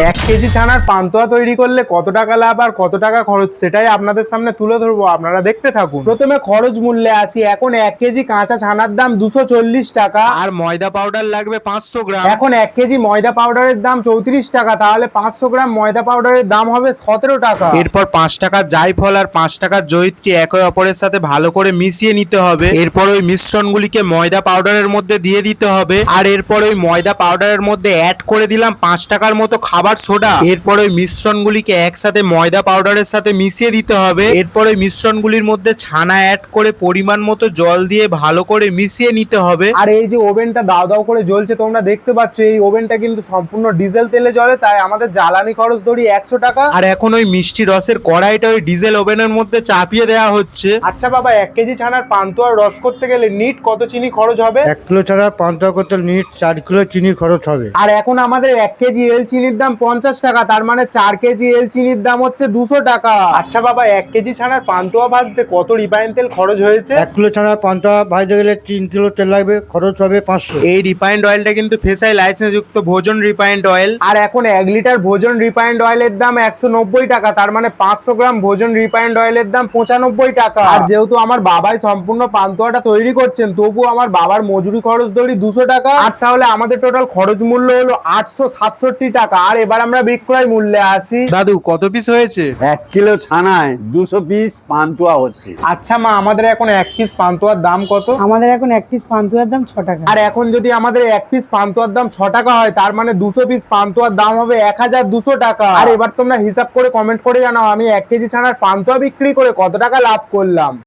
এক কেজি ছানার পান্তুয়া তৈরি করলে কত টাকা লাভ আর কত টাকা খরচ সেটাই আপনাদের সামনে তুলে ধরবো, আপনারা দেখতে থাকুন। প্রথমে খরচ মূল্যে আসি। এখন 1 কেজি কাঁচা ছানার দাম 240 টাকা আর ময়দা পাউডার লাগবে 500 গ্রাম। এখন 1 কেজি ময়দা পাউডারের দাম 34 টাকা, তাহলে 500 গ্রাম ময়দা পাউডারের দাম হবে 17 টাকা। এরপর 5 টাকার জায়ফল আর 5 টাকার জয়িত্রী একে অপরের সাথে ভালো করে মিশিয়ে নিতে হবে। এরপর ওই মিশ্রণগুলিকে ময়দা পাউডারের মধ্যে দিয়ে দিতে হবে আর এরপর ওই ময়দা পাউডারের মধ্যে অ্যাড করে দিলাম 5 টাকার মতো খাবার সোডা। এরপর ওই মিশ্রণগুলিকে একসাথে ময়দা পাউডারের সাথে মিশিয়ে দিতে হবে। এরপর ওই মিশ্রণগুলির মধ্যে ছানা অ্যাড করে পরিমাণ মতো জল দিয়ে ভালো করে মিশিয়ে নিতে হবে। আর এই যে ওভেনটা দাও দাও করে জ্বলছে তোমরা দেখতে পাচ্ছ, এই ওভেনটা কিন্তু সম্পূর্ণ ডিজেল তেলে জ্বলে, তাই আমাদের জ্বালানি খরচ ধরি 100 টাকা। আর এখন ওই মিষ্টি রসের কড়াইটা ওই ডিজেল ওভেনের মধ্যে চাপিয়ে দেওয়া হচ্ছে। আচ্ছা বাবা, 1 কেজি ছানার পান্তুয়ার রস করতে গেলে নিট কত চিনি খরচ হবে? 1 কিলো ছাড়া পান্তুয়া করতে নিট 4 কিলো চিনি খরচ হবে। আর এখন আমাদের 1 কেজি এল চিনির দাম 50 টাকা, তার মানে 4 কেজি এল চিনির দাম হচ্ছে 200 টাকা। আচ্ছা বাবা, 1 কেজি ছানার পান্তুয়া ভাজতে কত রিফাইন তেল খরচ হয়েছে? 1 কিলো ছাড়া পান্তুয়া ভাজতে গেলে 3 কিলো তেল লাগবে, খরচ হবে 500। এই রিফাইন্ড অয়েলটা কিন্তু ফেসাই লাইসেন্স যুক্ত ভোজন রিফাইন্ড অয়েল। আর এখন 1 লিটার ভোজন রিফাইন্ড অয়েলের দাম 190 টাকা, তার মানে 500 গ্রাম ভোজন রিফাইন্ড অয়েলের দাম 95 টাকা। আর যেহেতু আমার বাবাই সম্পূর্ণ পান্তুয়াটা তৈরি করছেন, তবু আমার বাবার মজুরি খরচ ধরি 200 টাকা। আর তাহলে আমাদের টোটাল খরচ মূল্য হলো 867 টাকা। আর এবার আমরা বিক্রয় মূল্যে আসি। দাদু, কত পিস হয়েছে? 1 কিলো ছানায় 200 পিস পান্তুয়া হচ্ছে। আচ্ছা মা, আমাদের এখন 1 পিস পান্তুয়ার দাম কত? আমাদের এখন 1 পিস পান্তুয়ার দাম 6 টাকা। আর এখন যদি আমাদের 1 পিস পান্তুয়ার দাম 6 টাকা হয়, তার মানে 200 পিস পান্তুয়ার দাম হবে 1200 টাকা। আর এবার তোমরা হিসাব করে কমেন্ট করে জানাও আমি 1 কেজি ছানার পান্তুয়া বিক্রি করে কত টাকা লাভ করলাম।